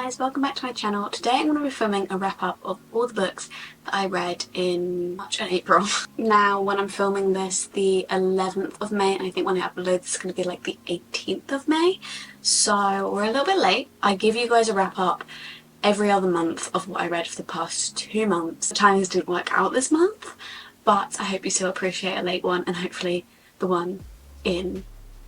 guys, welcome back to my channel. Today I'm going to be filming a wrap up of all the books that I read in March and April. Now when I'm filming this, the 11th of May, and I think when I upload this it's going to be like the 18th of May, so we're a little bit late. I give you guys a wrap up every other month of what I read for the past 2 months. The timings didn't work out this month, but I hope you still appreciate a late one, and hopefully the one in,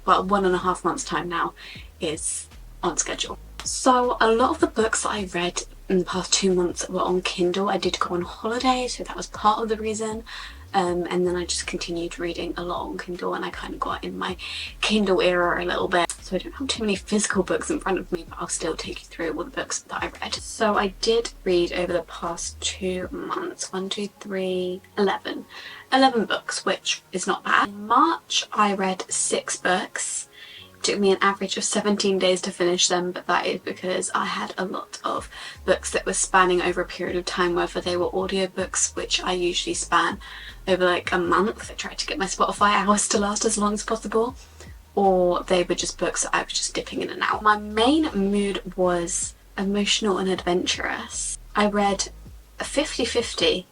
well, 1.5 months time now is on schedule. So a lot of the books that I read in the past 2 months were on Kindle. I did go on holiday, so that was part of the reason. And then I just continued reading a lot on Kindle, and I kind of got in my Kindle era a little bit. So I don't have too many physical books in front of me, but I'll still take you through all the books that I read. So I did read over the past 2 months, 1, 2, 3, 11 books, which is not bad. In March I read 6 books. It took me an average of 17 days to finish them, but that is because I had a lot of books that were spanning over a period of time, whether they were audiobooks, which I usually span over like a month. I tried to get my Spotify hours to last as long as possible, or they were just books that I was just dipping in and out. My main mood was emotional and adventurous. I read a 50-50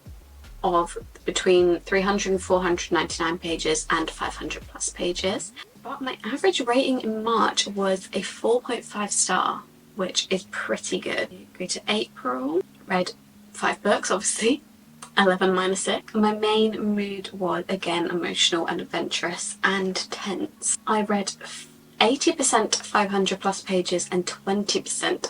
of between 300 and 499 pages and 500 plus pages. But my average rating in March was a 4.5 star, which is pretty good. Go to April, read 5 books, obviously, 11 minus 6. My main mood was, again, emotional and adventurous and tense. I read 80% 500 plus pages and 20%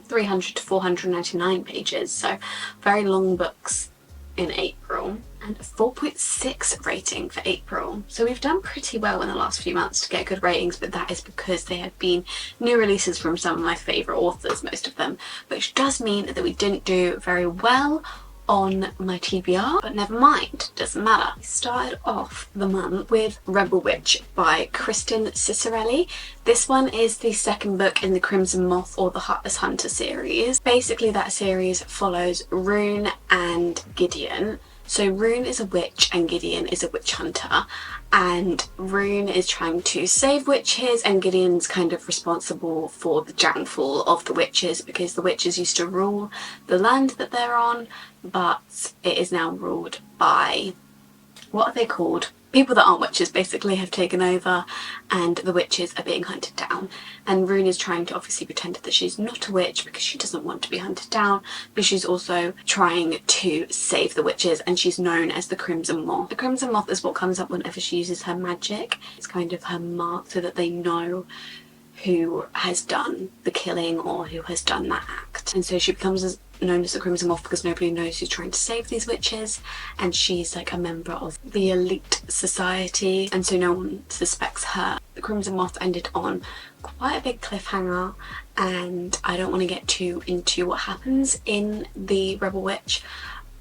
300 to 499 pages, so very long books in April, and a 4.6 rating for April. So we've done pretty well in the last few months to get good ratings, but that is because they have been new releases from some of my favourite authors, most of them, which does mean that we didn't do very well on my TBR, but never mind, doesn't matter. I started off the month with Rebel Witch by Kristen Cicerelli. This one is the second book in the Crimson Moth or the Heartless Hunter series. Basically that series follows Rune and Gideon. So Rune is a witch and Gideon is a witch hunter, and Rune is trying to save witches and Gideon's kind of responsible for the downfall of the witches, because the witches used to rule the land that they're on, but it is now ruled by, what are they called? People that aren't witches basically have taken over, and the witches are being hunted down. And Rune is trying to obviously pretend that she's not a witch because she doesn't want to be hunted down, but she's also trying to save the witches, and she's known as the Crimson Moth. The Crimson Moth is what comes up whenever she uses her magic. It's kind of her mark so that they know who has done the killing or who has done that act. And so she becomes known as the Crimson Moth because nobody knows who's trying to save these witches, and she's like a member of the elite society, and so no one suspects her. The Crimson Moth ended on quite a big cliffhanger, and I don't want to get too into what happens in the Rebel Witch,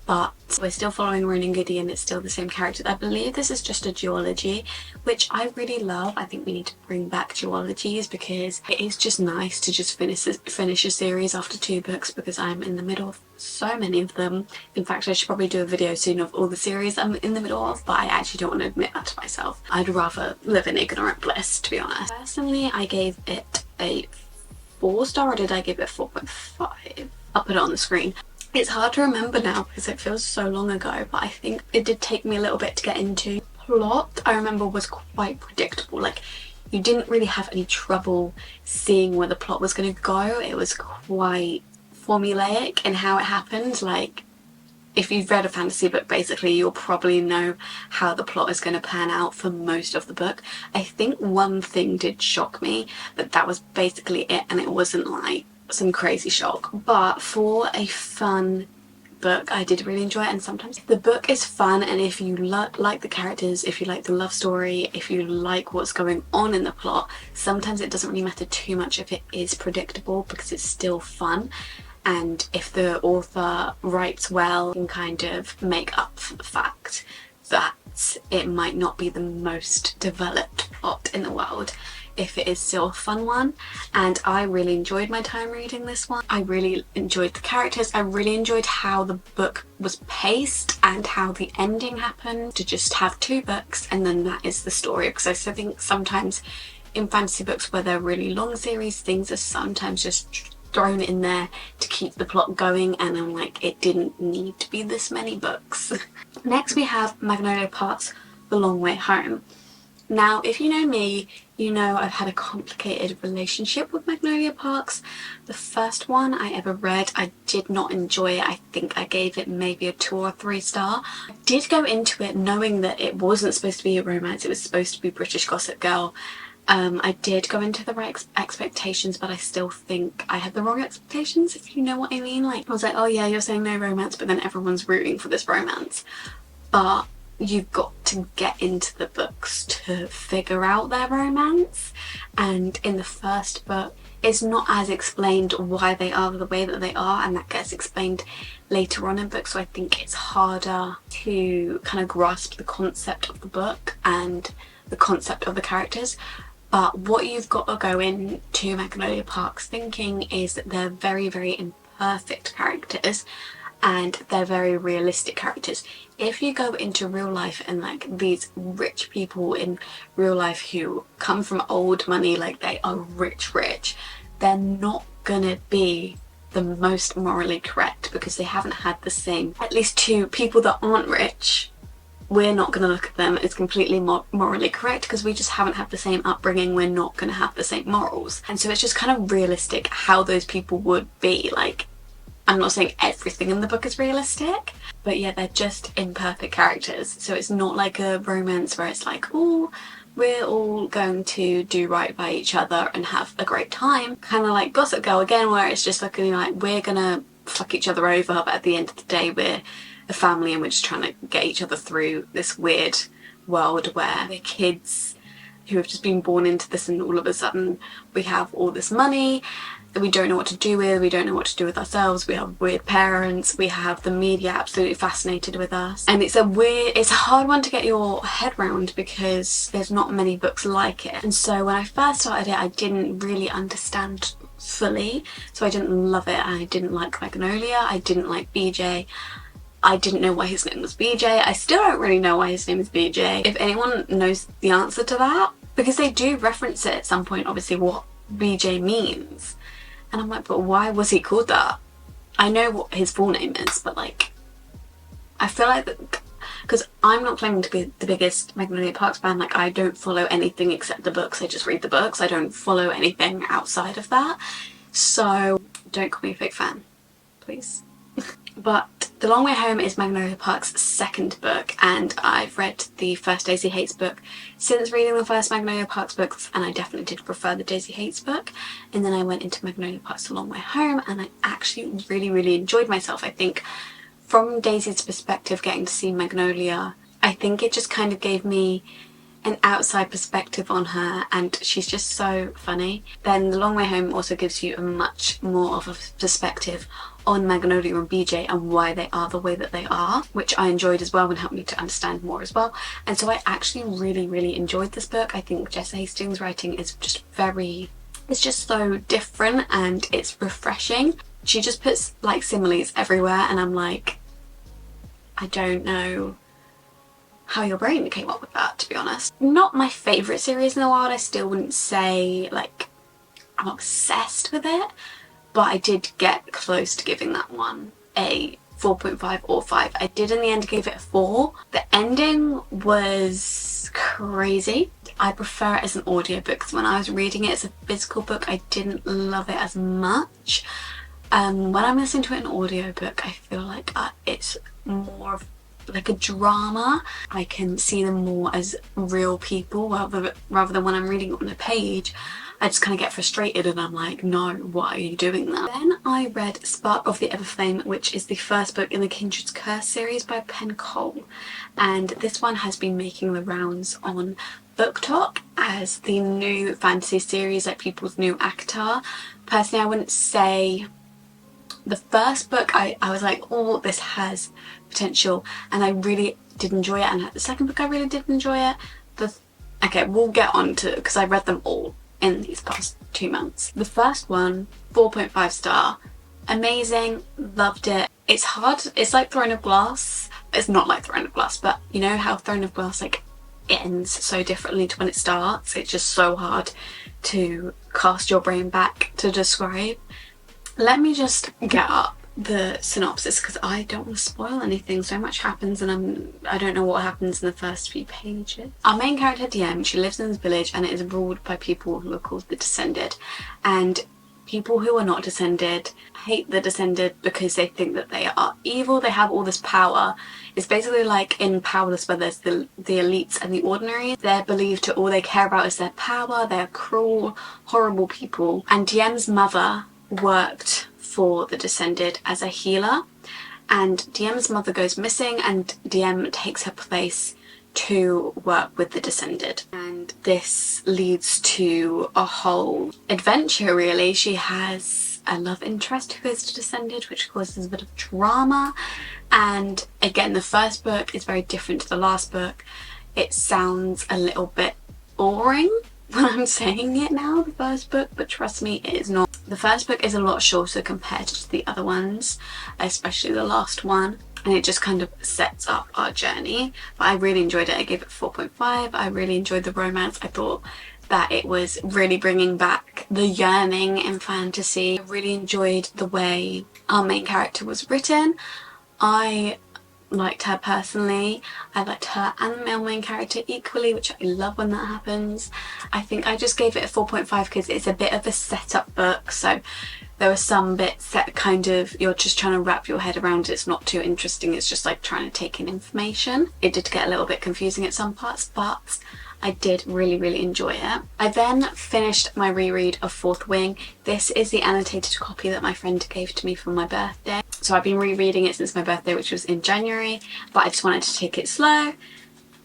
but we're still following Rune and Gideon. It's still the same character. I believe this is just a duology, which I really love. I think we need to bring back duologies because it is just nice to just finish a series after 2 books, because I'm in the middle of so many of them. In fact, I should probably do a video soon of all the series I'm in the middle of, but I actually don't want to admit that to myself. I'd rather live in ignorant bliss, to be honest. Personally, I gave it a 4 star, or did I give it 4.5? I'll put it on the screen. It's hard to remember now because it feels so long ago, but I think it did take me a little bit to get into. Plot, I remember, was quite predictable. Like, you didn't really have any trouble seeing where the plot was going to go. It was quite formulaic in how it happened. Like, if you've read a fantasy book, basically you'll probably know how the plot is going to pan out for most of the book. I think one thing did shock me, but that was basically it, and it wasn't like some crazy shock. But for a fun book, I did really enjoy it. And sometimes the book is fun, and if you like the characters, if you like the love story, if you like what's going on in the plot, sometimes it doesn't really matter too much if it is predictable, because it's still fun. And if the author writes well, you can kind of make up for the fact that it might not be the most developed plot in the world, if it is still a fun one. And I really enjoyed my time reading this one. I really enjoyed the characters. I really enjoyed how the book was paced and how the ending happened, to just have 2 books and then that is the story, because I think sometimes in fantasy books where they're really long series, things are sometimes just thrown in there to keep the plot going, and I'm like, it didn't need to be this many books. Next we have Magnolia Park's The Long Way Home. Now, if you know me, you know I've had a complicated relationship with Magnolia Parks. The first one I ever read, I did not enjoy it. I think I gave it maybe a 2 or 3 star. I did go into it knowing that it wasn't supposed to be a romance, it was supposed to be British Gossip Girl. I did go into the right expectations, but I still think I had the wrong expectations, if you know what I mean. Like, I was like, oh yeah, you're saying no romance, but then everyone's rooting for this romance. But you've got to get into the books to figure out their romance, and in the first book it's not as explained why they are the way that they are, and that gets explained later on in books, so I think it's harder to kind of grasp the concept of the book and the concept of the characters. But what you've got to go into Magnolia Parks thinking is that they're very, very imperfect characters and they're very realistic characters. If you go into real life and like these rich people in real life who come from old money, like they are rich, they're not gonna be the most morally correct because they haven't had the same, at least to people that aren't rich, we're not going to look at them as completely morally correct because we just haven't had the same upbringing, we're not going to have the same morals. And so it's just kind of realistic how those people would be. Like, I'm not saying everything in the book is realistic, but yeah, they're just imperfect characters. So it's not like a romance where it's like, oh, we're all going to do right by each other and have a great time. Kind of like Gossip Girl again, where it's just like, we're gonna fuck each other over, but at the end of the day we're a family and we're just trying to get each other through this weird world where we're kids who have just been born into this, and all of a sudden we have all this money that we don't know what to do with, we don't know what to do with ourselves, we have weird parents, we have the media absolutely fascinated with us. And it's a hard one to get your head around because there's not many books like it. And so when I first started it, I didn't really understand fully, so I didn't love it. I didn't like Magnolia, I didn't like BJ, I didn't know why his name was BJ. I still don't really know why his name is BJ. If anyone knows the answer to that, because they do reference it at some point, obviously, what BJ means. And I'm like, but why was he called that? I know what his full name is, but like, I feel like that, because I'm not claiming to be the biggest Magnolia Parks fan, like I don't follow anything except the books, I just read the books, I don't follow anything outside of that. So don't call me a fake fan, please. But The Long Way Home is Magnolia Park's second book, and I've read the first Daisy Hates book since reading the first Magnolia Parks books, and I definitely did prefer the Daisy Hates book. And then I went into Magnolia Park's The Long Way Home, and I actually really enjoyed myself. I think from Daisy's perspective, getting to see Magnolia, I think it just kind of gave me an outside perspective on her, and she's just so funny. Then The Long Way Home also gives you a much more of a perspective on Magnolia and BJ and why they are the way that they are, which I enjoyed as well and helped me to understand more as well. And so I actually really enjoyed this book. I think Jess Hastings' writing is just it's just so different and it's refreshing. She just puts like similes everywhere, and I'm like, I don't know how your brain came up with that, to be honest. Not my favourite series in the world, I still wouldn't say like I'm obsessed with it, but I did get close to giving that one a 4.5 or 5. I did in the end give it a 4. The ending was crazy. I prefer it as an audiobook because when I was reading it as a physical book I didn't love it as much. When I'm listening to it in audiobook I feel like it's more of like a drama. I can see them more as real people rather than when I'm reading it on a page. I just kind of get frustrated and I'm like, no, why are you doing that? Then I read Spark of the Everflame, which is the first book in the Kindred's Curse series by Penn Cole, and this one has been making the rounds on BookTok as the new fantasy series, like people's new ACOTAR. Personally, I wouldn't say the first book I was like, oh, this has potential, and I really did enjoy it, and the second book I really did enjoy it. Okay, we'll get on to, because I read them all in these past 2 months. The first one, 4.5 star, amazing, loved it. It's hard, it's like Throne of Glass. It's not like Throne of Glass, but you know how Throne of Glass like ends so differently to when it starts? It's just so hard to cast your brain back to describe. Let me just get up the synopsis because I don't want to spoil anything. So much happens and I don't know what happens in the first few pages. Our main character DM, she lives in this village and it is ruled by people who are called the Descended, and people who are not Descended hate the Descended because they think that they are evil. They have all this power. It's basically like in Powerless where there's the elites and the ordinaries. They're believed to all they care about is their power. They're cruel, horrible people. And DM's mother worked for the Descended as a healer, and DM's mother goes missing and DM takes her place to work with the Descended, and this leads to a whole adventure really. She has a love interest who is Descended, which causes a bit of drama, and again the first book is very different to the last book. It sounds a little bit boring when I'm saying it now, the first book, but trust me, it is not. The first book is a lot shorter compared to the other ones, especially the last one, and it just kind of sets up our journey. But I really enjoyed it. I gave it 4.5. I really enjoyed the romance. I thought that it was really bringing back the yearning in fantasy. I really enjoyed the way our main character was written. I liked her personally. I liked her and the male main character equally, which I love when that happens. I think I just gave it a 4.5 because it's a bit of a setup book, so there were some bits that kind of you're just trying to wrap your head around. It's not too interesting, it's just like trying to take in information. It did get a little bit confusing at some parts, but I did really enjoy it. I then finished my reread of Fourth Wing. This is the annotated copy that my friend gave to me for my birthday. So I've been rereading it since my birthday, which was in January, but I just wanted to take it slow,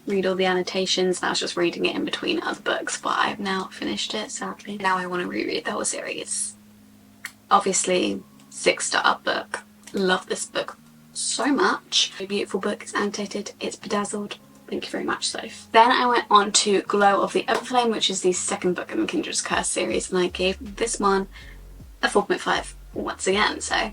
read all the annotations. I was just reading it in between other books, but I've now finished it, sadly. Now I want to reread the whole series. Obviously, 6-star book. Love this book so much. A beautiful book. It's annotated, it's bedazzled. Thank you very much, Soph. Then I went on to Glow of the Everflame, which is the second book in the Kindred's Curse series, and I gave this one a 4.5 once again. So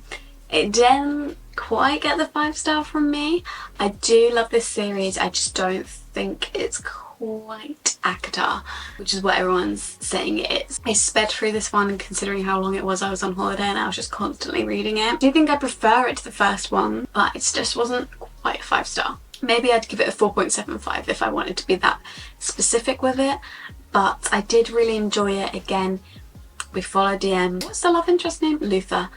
it didn't quite get the 5-star from me. I do love this series, I just don't think it's quite ACOTAR, which is what everyone's saying it is. I sped through this one, and considering how long it was, I was on holiday and I was just constantly reading it. I do think I prefer it to the first one, but it just wasn't quite a 5-star. Maybe I'd give it a 4.75 if I wanted to be that specific with it, but I did really enjoy it. Again, we follow DM. What's the love interest name? Luther,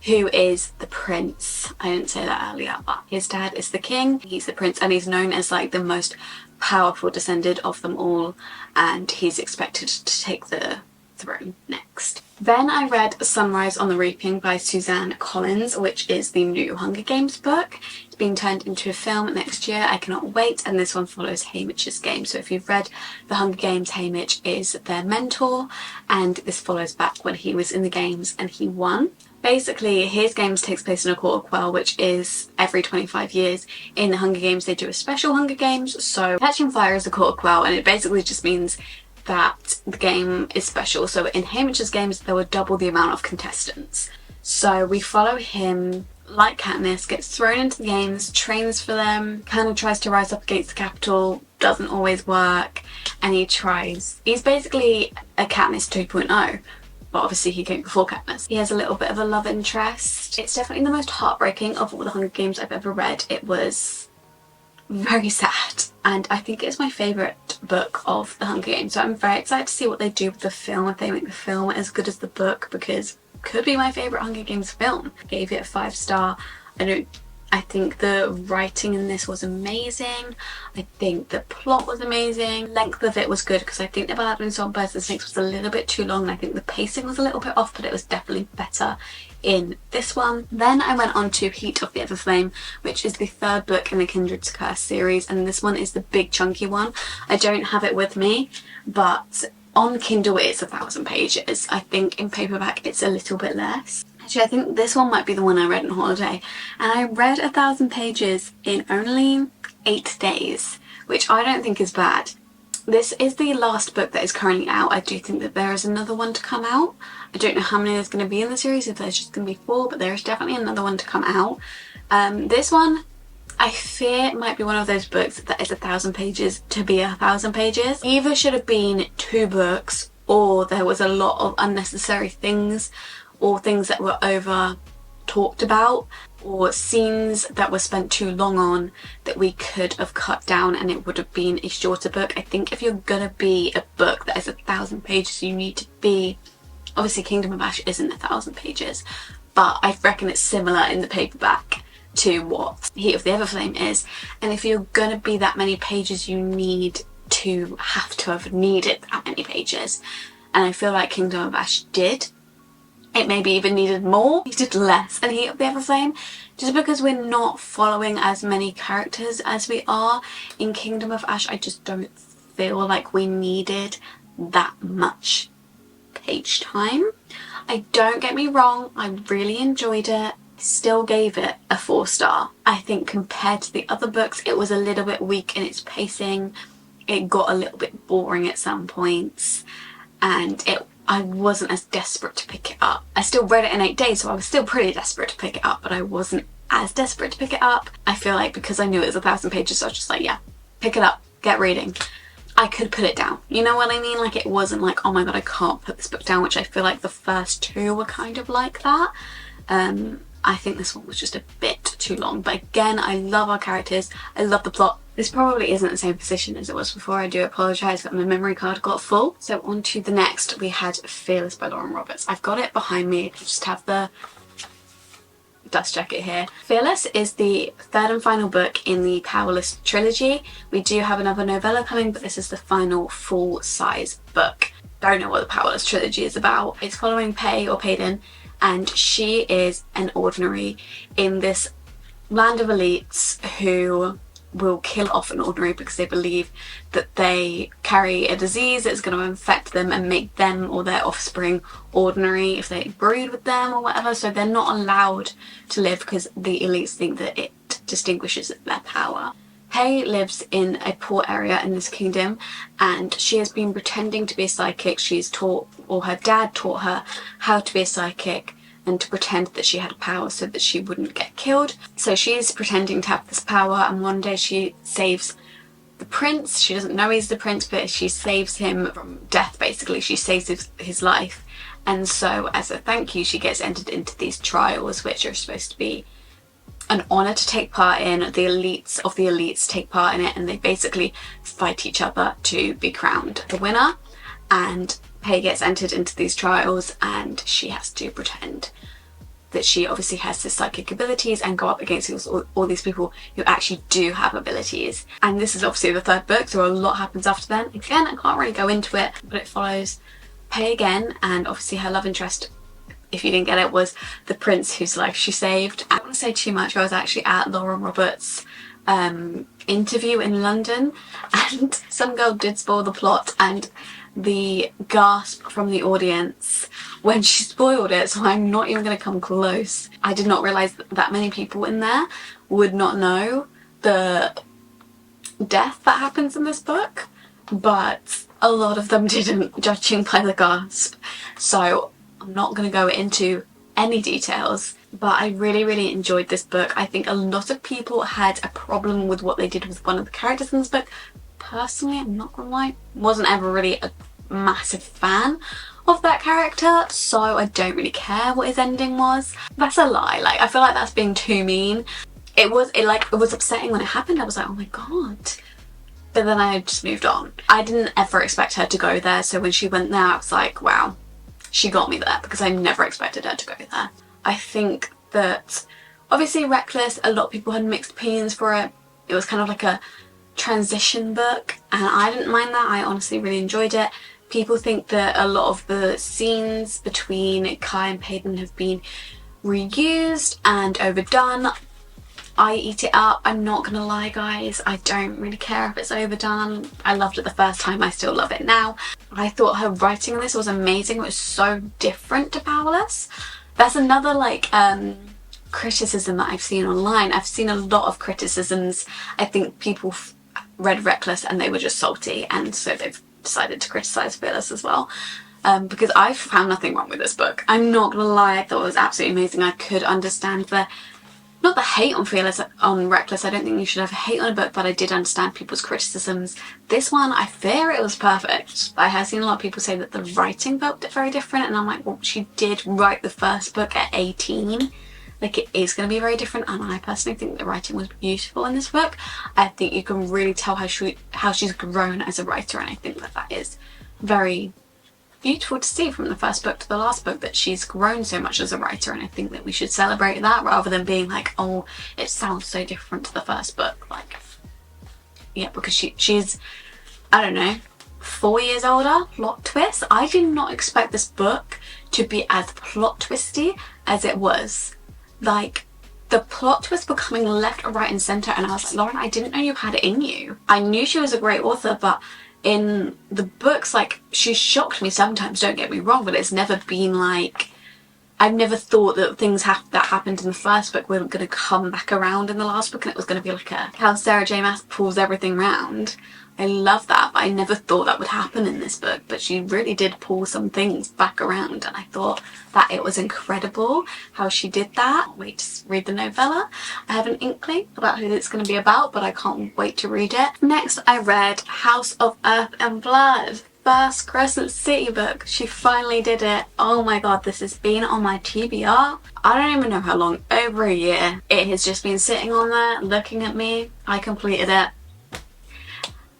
who is the prince. I didn't say that earlier, but his dad is the king. He's the prince and he's known as like the most powerful Descended of them all, and he's expected to take the throne next. Then I read Sunrise on the Reaping by Suzanne Collins, which is the new Hunger Games book. It's being turned into a film next year. I cannot wait, and this one follows Haymitch's game. So if you've read the Hunger Games, Haymitch is their mentor, and this follows back when he was in the games and he won. Basically, his games takes place in a court of quell, which is every 25 years. In the Hunger Games, they do a special Hunger Games, so Catching Fire is a court of quell, and it basically just means that the game is special. So in Haymitch's games, there were double the amount of contestants. So we follow him, like Katniss, gets thrown into the games, trains for them, kind of tries to rise up against the Capitol, doesn't always work, and he's basically a Katniss 2.0. But obviously he came before Katniss. He has a little bit of a love interest. It's definitely the most heartbreaking of all the Hunger Games I've ever read. It was very sad, and I think it's my favourite book of the Hunger Games, so I'm very excited to see what they do with the film, if they make the film as good as the book, because it could be my favourite Hunger Games film. I gave it a 5-star. I think the writing in this was amazing. I think the plot was amazing. Length of it was good because I think the Ballad of Songbirds and Snakes was a little bit too long, and I think the pacing was a little bit off, but it was definitely better in this one. Then I went on to Heat of the Everflame, which is the third book in the Kindred's Curse series, and this one is the big chunky one. I don't have it with me, but on Kindle it's 1,000 pages. I think in paperback it's a little bit less. Actually, I think this one might be the one I read on holiday, and I read 1,000 pages in only 8 days, which I don't think is bad. This is the last book that is currently out. I do think that there is another one to come out. I don't know how many there's going to be in the series, if there's just going to be 4, but there is definitely another one to come out. This one, I fear it might be one of those books that is 1,000 pages to be 1,000 pages. Either should have been 2 books, or there was a lot of unnecessary things, or things that were over talked about, or scenes that were spent too long on that we could have cut down and it would have been a shorter book. I think if you're gonna be a book that is 1,000 pages, you need to be, obviously Kingdom of Ash isn't 1,000 pages, but I reckon it's similar in the paperback to what Heat of the Everflame is. And if you're gonna be that many pages, you need to have needed that many pages. And I feel like Kingdom of Ash did. It maybe even needed more, needed less than Heat of the Everflame, just because we're not following as many characters as we are in Kingdom of Ash. I just don't feel like we needed that much page time. Don't get me wrong, I really enjoyed it. Still gave it a 4-star. I think compared to the other books, it was a little bit weak in its pacing. It got a little bit boring at some points, and I wasn't as desperate to pick it up. I still read it in 8 days, so I was still pretty desperate to pick it up, but I wasn't as desperate to pick it up. I feel like because I knew it was 1,000 pages, so I was just like, yeah, pick it up, get reading. I could put it down. You know what I mean? Like, it wasn't like, oh my god, I can't put this book down, which I feel like the first 2 were kind of like that. I think this one was just a bit too long, but again, I love our characters, I love the plot. This probably isn't the same position as it was before, I do apologise, but my memory card got full. So on to the next, we had Fearless by Lauren Roberts. I've got it behind me, I just have the dust jacket here. Fearless is the 3rd and final book in the Powerless trilogy. We do have another novella coming, but this is the final full-size book. Don't know what the Powerless trilogy is about. It's following Pei or Payden, and she is an ordinary in this land of elites who will kill off an ordinary because they believe that they carry a disease that's going to infect them and make them or their offspring ordinary if they breed with them or whatever. So they're not allowed to live because the elites think that it distinguishes their power. Pei lives in a poor area in this kingdom, and she has been pretending to be a psychic. She's taught, or her dad taught her, how to be a psychic and to pretend that she had power so that she wouldn't get killed. So she's pretending to have this power, and one day she saves the prince. She doesn't know he's the prince, but she saves him from death, basically. She saves his life. And so as a thank you, she gets entered into these trials, which are supposed to be an honour to take part in. The elites of the elites take part in it, and they basically fight each other to be crowned the winner. And Pei gets entered into these trials, and she has to pretend that she obviously has this psychic abilities and go up against all these people who actually do have abilities. And this is obviously the 3rd book, so a lot happens after then. Again, I can't really go into it, but it follows Pei again, and obviously her love interest, if you didn't get it, was the prince whose life she saved. I don't want to say too much. I was actually at Lauren Roberts' interview in London, and some girl did spoil the plot, and the gasp from the audience when she spoiled it, so I'm not even going to come close. I did not realise that many people in there would not know the death that happens in this book, but a lot of them didn't, judging by the gasp. So I'm not going to go into any details, but I really enjoyed this book. I think a lot of people had a problem with what they did with one of the characters in this book. Personally, I'm not gonna lie, wasn't ever really a massive fan of that character, so I don't really care what his ending was. That's a lie. Like, I feel like that's being too mean. It was upsetting when it happened. I was like, oh my god. But then I just moved on. I didn't ever expect her to go there, so when she went there, I was like, wow, she got me there, because I never expected her to go there. I think that obviously Reckless, a lot of people had mixed opinions for it. It was kind of like a transition book, and I didn't mind that. I honestly really enjoyed it. People think that a lot of the scenes between Kai and Payden have been reused and overdone. I eat it up. I'm not gonna lie, guys, I don't really care if it's overdone. I loved it the first time, I still love it now. I thought her writing on this was amazing. It was so different to Powerless. That's another like criticism that I've seen online. I've seen a lot of criticisms. I think people read Reckless and they were just salty, and so they've decided to criticise Fearless as well. Because I found nothing wrong with this book. I'm not gonna lie, I thought it was absolutely amazing. I could understand the not the hate on Reckless. I don't think you should have hate on a book, but I did understand people's criticisms. This one, I fear it was perfect. I have seen a lot of people say that the writing felt very different, and I'm like, well, she did write the first book at 18. Like, it is going to be very different, and I personally think the writing was beautiful in this book. I think you can really tell how she's grown as a writer, and I think that is very beautiful to see from the first book to the last book, that she's grown so much as a writer, and I think that we should celebrate that rather than being like, oh, it sounds so different to the first book. Like, yeah, because she's, I don't know, 4 years older. Plot twist. I did not expect this book to be as plot twisty as it was. Like, the plot was becoming left, right and centre, and I was like, Lauren, I didn't know you had it in you. I knew she was a great author, but in the books, like, she shocked me sometimes, don't get me wrong, but it's never been like, I've never thought that things that happened in the first book weren't going to come back around in the last book, and it was going to be like how Sarah J Maas pulls everything round. I love that, but I never thought that would happen in this book, but she really did pull some things back around, and I thought that it was incredible how she did that. Can't wait to read the novella. I have an inkling about who it's going to be about, but I can't wait to read it. Next, I read House of Earth and Blood. First Crescent City book. She finally did it. Oh my god, this has been on my TBR. I don't even know how long, over a year. It has just been sitting on there, looking at me. I completed it.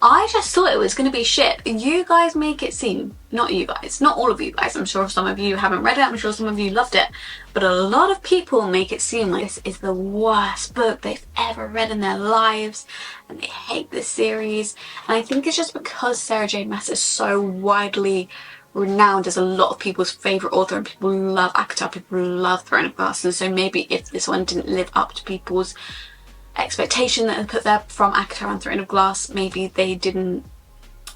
I just thought it was going to be shit. You guys make it seem, not you guys, not all of you guys, I'm sure some of you haven't read it, I'm sure some of you loved it, but a lot of people make it seem like this is the worst book they've ever read in their lives, and they hate this series. And I think it's just because Sarah J Maas is so widely renowned as a lot of people's favourite author, and people love ACOTAR, people love Throne of Glass, and so maybe if this one didn't live up to people's expectation that they put there from ACOTAR and Throne of Glass, maybe they didn't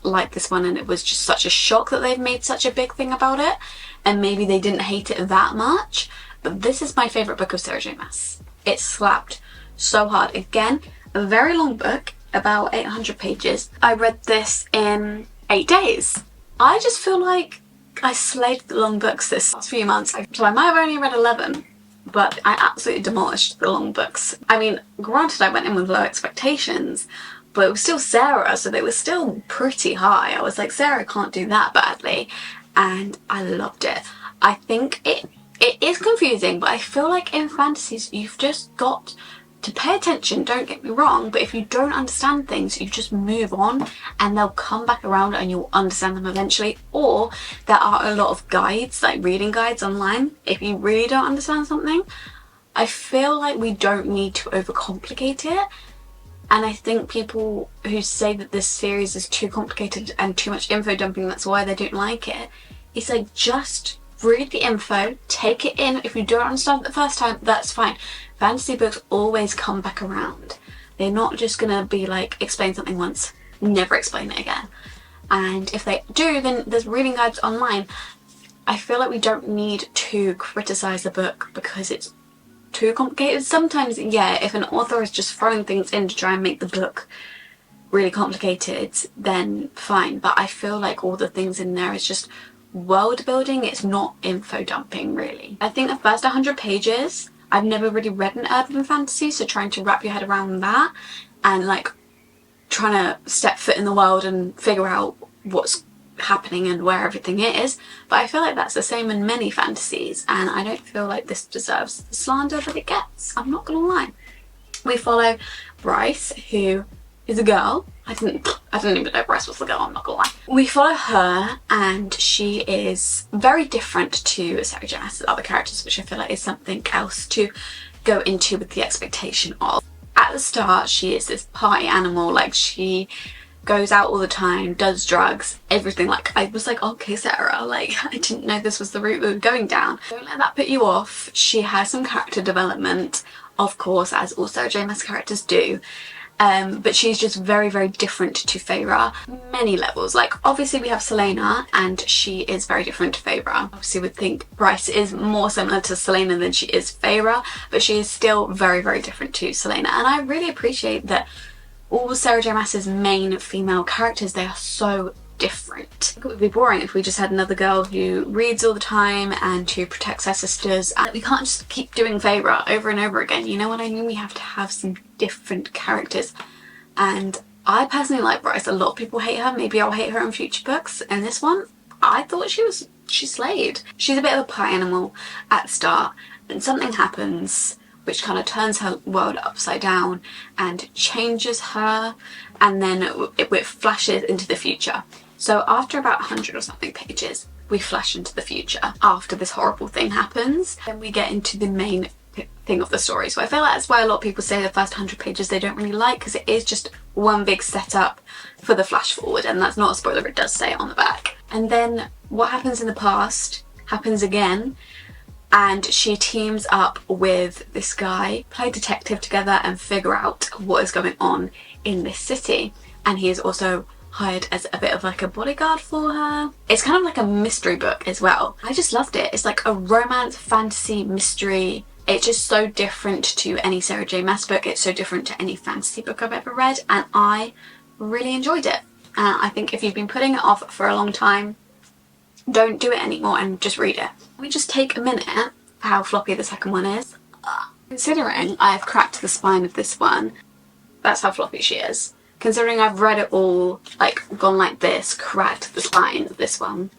like this one and it was just such a shock that they've made such a big thing about it, and maybe they didn't hate it that much. But this is my favourite book of Sarah J Maas. It slapped so hard. Again, a very long book, about 800 pages. I read this in 8 days. I just feel like I slayed the long books this last few months. So I might have only read 11, but I absolutely demolished the long books. I mean, granted, I went in with low expectations, but it was still Sarah, so they were still pretty high. I was like, Sarah can't do that badly, and I loved it. I think it is confusing, but I feel like in fantasies you've just got to pay attention, don't get me wrong, but if you don't understand things, you just move on and they'll come back around and you'll understand them eventually. Or there are a lot of guides, like reading guides online, if you really don't understand something. I feel like we don't need to overcomplicate it, and I think people who say that this series is too complicated and too much info dumping, that's why they don't like it. It's like, just read the info, take it in. If you don't understand it the first time, that's fine. Fantasy books always come back around. They're not just gonna be like, explain something once, never explain it again. And if they do, then there's reading guides online. I feel like we don't need to criticize the book because it's too complicated. Sometimes, yeah, if an author is just throwing things in to try and make the book really complicated, then fine. But I feel like all the things in there is just world building. It's not info dumping, really. I think the first 100 pages, I've never really read an urban fantasy, so trying to wrap your head around that and like trying to step foot in the world and figure out what's happening and where everything is. But I feel like that's the same in many fantasies, and I don't feel like this deserves the slander that it gets. I'm not gonna lie. We follow Bryce, who is a girl. I didn't even know Bryce was the girl, I'm not gonna lie. We follow her, and she is very different to Sarah J Maas's other characters, which I feel like is something else to go into with the expectation of. At the start, she is this party animal, like she goes out all the time, does drugs, everything. Like, I was like, okay, Sarah, like, I didn't know this was the route we were going down. Don't let that put you off. She has some character development, of course, as all Sarah J Maas characters do. But she's just very, very different to Feyre. Many levels. Like, obviously we have Selena, and she is very different to Feyre. Obviously we think Bryce is more similar to Selena than she is Feyre, but she is still very, very different to Selena. And I really appreciate that all Sarah J Maas's main female characters, they are so different. It would be boring if we just had another girl who reads all the time and who protects her sisters, and we can't just keep doing Feyre over and over again, you know what I mean? We have to have some different characters, and I personally like Bryce. A lot of people hate her. Maybe I'll hate her in future books. In this one, I thought she slayed. She's a bit of a pie animal at the start, and something happens which kind of turns her world upside down and changes her, and then it flashes into the future. So after about 100 or something pages, we flash into the future. After this horrible thing happens, then we get into the main thing of the story. So I feel like that's why a lot of people say the first 100 pages they don't really like, because it is just one big setup for the flash forward, and that's not a spoiler, it does say it on the back. And then what happens in the past happens again, and she teams up with this guy, play detective together and figure out what is going on in this city. And he is also hired as a bit of like a bodyguard for her. It's kind of like a mystery book as well. I just loved it. It's like a romance, fantasy, mystery. It's just so different to any Sarah J Maas book. It's so different to any fantasy book I've ever read, and I really enjoyed it. I think if you've been putting it off for a long time, don't do it anymore and just read it. Let me just take a minute how floppy the second one is. Considering I've cracked the spine of this one, that's how floppy she is. Considering I've read it all, like, gone like this, cracked the spine of this one.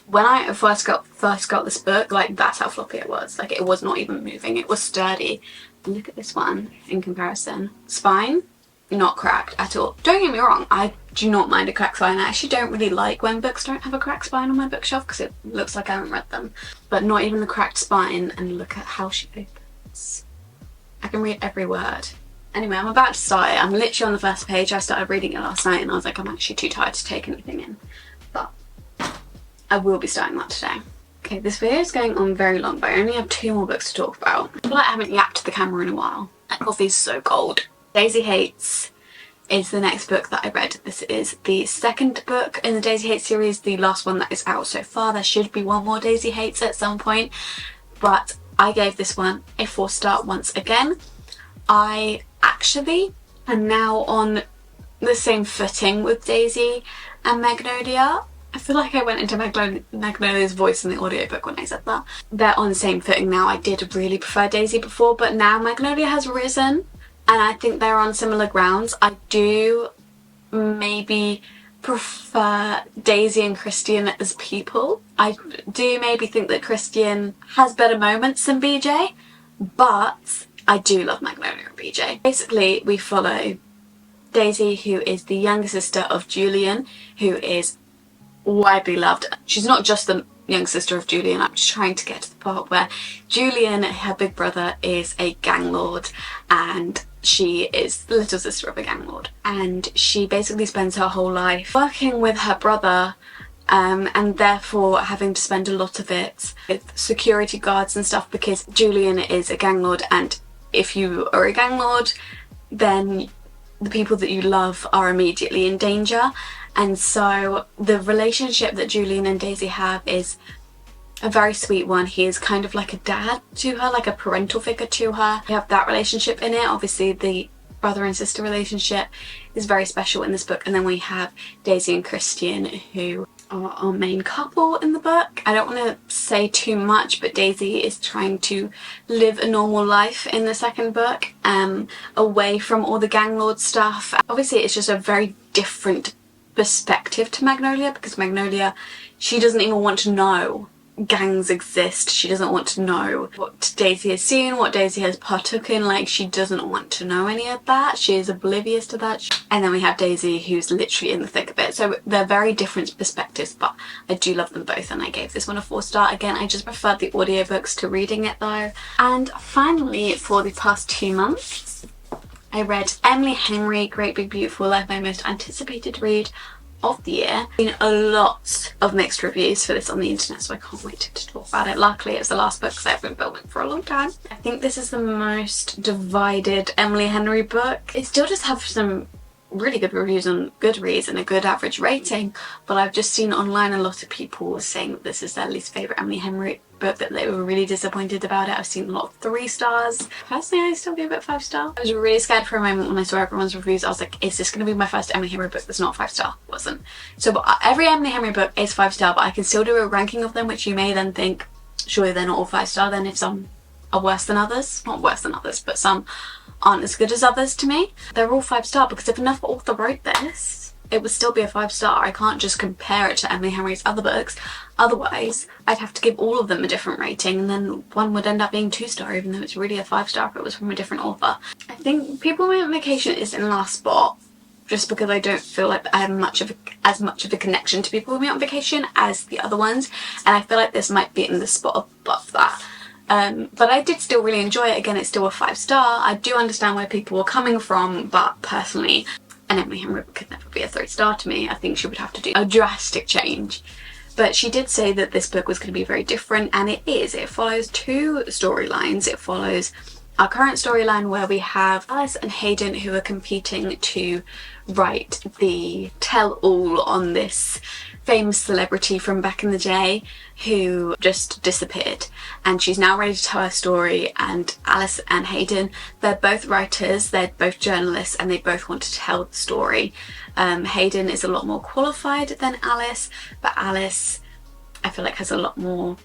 When I first got this book, like, that's how floppy it was. Like, it was not even moving, it was sturdy. Look at this one in comparison. Spine, not cracked at all. Don't get me wrong, I do not mind a cracked spine. I actually don't really like when books don't have a cracked spine on my bookshelf because it looks like I haven't read them. But not even the cracked spine, and look at how she opens. I can read every word. Anyway, I'm about to start it. I'm literally on the first page. I started reading it last night and I was like, I'm actually too tired to take anything in. But I will be starting that today. Okay, this video is going on very long, but I only have 2 more books to talk about. I feel like I haven't yapped to the camera in a while. That coffee's so cold. Daisy Hates is the next book that I read. This is the second book in the Daisy Hates series, the last one that is out so far. There should be one more Daisy Hates at some point, but I gave this one a 4-star once again. I actually am now on the same footing with Daisy and Magnolia. I feel like I went into Magnolia's voice in the audiobook when I said that. They're on the same footing now. I did really prefer Daisy before, but now Magnolia has risen, and I think they're on similar grounds. I do maybe prefer Daisy and Christian as people. I do maybe think that Christian has better moments than BJ, but I do love Magnolia and BJ. Basically, we follow Daisy, who is the younger sister of Julian, who is widely loved. She's not just the young sister of Julian. I'm just trying to get to the part where Julian, her big brother, is a gang lord, and she is the little sister of a gang lord. And she basically spends her whole life working with her brother, and therefore having to spend a lot of it with security guards and stuff, because Julian is a gang lord, and if you are a gang lord, then the people that you love are immediately in danger. And so the relationship that Julian and Daisy have is a very sweet one. He is kind of like a dad to her, like a parental figure to her. We have that relationship in it. Obviously the brother and sister relationship is very special in this book. And then we have Daisy and Christian, who are our main couple in the book. I don't want to say too much, but Daisy is trying to live a normal life in the second book, away from all the gang lord stuff. Obviously it's just a very different perspective to Magnolia, because Magnolia, she doesn't even want to know gangs exist. She doesn't want to know what Daisy has seen, what Daisy has partook in. Like, she doesn't want to know any of that. She is oblivious to that. And then we have Daisy, who's literally in the thick of it. So they're very different perspectives, but I do love them both, and I gave this one a 4-star. Again, I just preferred the audiobooks to reading it though. And finally, for the past 2 months, I read Emily Henry, Great Big Beautiful Life, my most anticipated read of the year. There's been a lot of mixed reviews for this on the internet, so I can't wait to talk about it. Luckily it's the last book because I've been filming for a long time. I think this is the most divided Emily Henry book. It still does have some really good reviews on Goodreads and a good average rating, but I've just seen online a lot of people saying that this is their least favourite Emily book that they were really disappointed about it. I've seen a lot of 3 stars. Personally, I still give it 5 star. I was really scared for a moment when I saw everyone's reviews. I was like, is this going to be my first Emily Henry book that's not 5 star? It wasn't. So but every Emily Henry book is 5 star, but I can still do a ranking of them, which you may then think, surely they're not all 5 star then if some are worse than others. Not worse than others, but some aren't as good as others to me. They're all 5 star because if another author wrote this, it would still be a 5 star. I can't just compare it to Emily Henry's other books. Otherwise, I'd have to give all of them a different rating, and then one would end up being 2 star, even though it's really a 5 star if it was from a different author. I think People We Went on Vacation is in last spot, just because I don't feel like I have as much of a connection to People We Went on Vacation as the other ones, and I feel like this might be in the spot above that. But I did still really enjoy it. Again, it's still a 5 star. I do understand where people were coming from, but personally, an Emily Henry book could never be a 3 star to me. I think she would have to do a drastic change. But she did say that this book was going to be very different, and it is. It follows 2 storylines. It follows our current storyline where we have Alice and Hayden, who are competing to write the tell-all on this famous celebrity from back in the day who just disappeared, and she's now ready to tell her story. And Alice and Hayden, they're both writers, they're both journalists, and they both want to tell the story. Hayden is a lot more qualified than Alice, but Alice, I feel like, has a lot more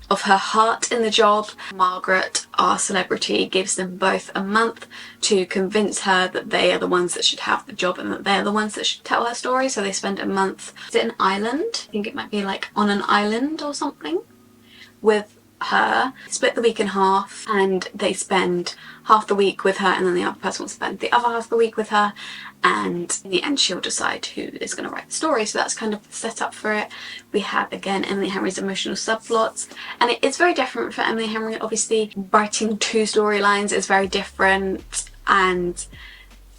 of her heart in the job. Margaret, our celebrity, gives them both a month to convince her that they are the ones that should have the job and that they're the ones that should tell her story. So they spend a month, is it an island? I think it might be like on an island or something with her, split the week in half, and they spend half the week with her, and then the other person will spend the other half of the week with her, and in the end she'll decide who is going to write the story. So that's kind of the setup for it. We have, again, Emily Henry's emotional subplots, and it is very different for Emily Henry. Obviously, writing 2 storylines is very different, and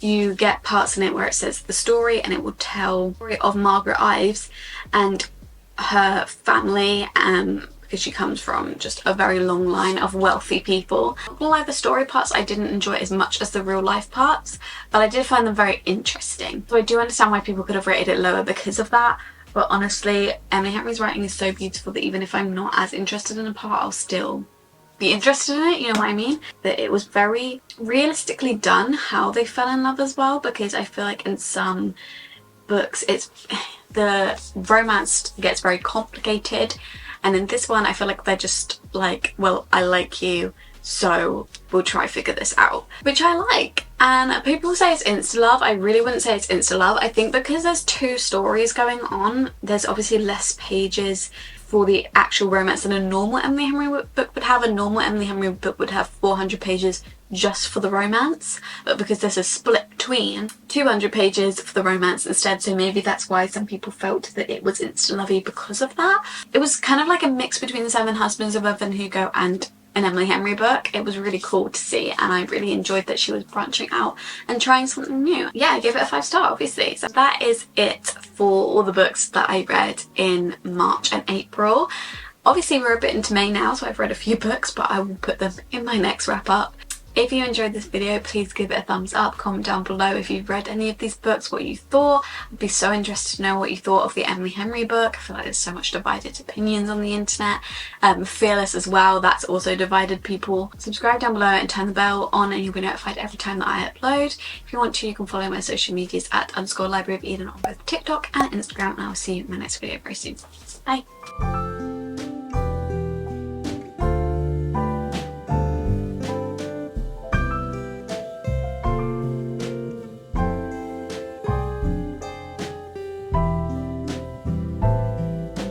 you get parts in it where it says the story, and it will tell the story of Margaret Ives and her family, because she comes from just a very long line of wealthy people. All the story parts I didn't enjoy as much as the real life parts, but I did find them very interesting. So I do understand why people could have rated it lower because of that, but honestly, Emily Henry's writing is so beautiful that even if I'm not as interested in a part, I'll still be interested in it, you know what I mean? That it was very realistically done how they fell in love as well, because I feel like in some books the romance gets very complicated, and in this one I feel like they're just like, well, I like you, so we'll try figure this out, which I like. And people say it's insta-love. I really wouldn't say it's insta-love. I think because there's 2 stories going on, there's obviously less pages for the actual romance than a normal Emily Henry book would have. A normal Emily Henry book would have 400 pages just for the romance, but because there's a split between 200 pages for the romance instead, so maybe that's why some people felt that it was insta-lovey because of that. It was kind of like a mix between The 7 Husbands of Evelyn Hugo and an Emily Henry book. It was really cool to see, and I really enjoyed that she was branching out and trying something new. Yeah, I gave it a 5 star, obviously. So that is it for all the books that I read in March and April. Obviously we're a bit into May now, so I've read a few books, but I will put them in my next wrap up. If you enjoyed this video, please give it a thumbs up, comment down below if you've read any of these books, what you thought. I'd be so interested to know what you thought of the Emily Henry book. I feel like there's so much divided opinions on the internet. Fearless as well, that's also divided people. Subscribe down below and turn the bell on and you'll be notified every time that I upload. If you want to, you can follow my social medias at _libraryofeden on both TikTok and Instagram, and I'll see you in my next video very soon. Bye!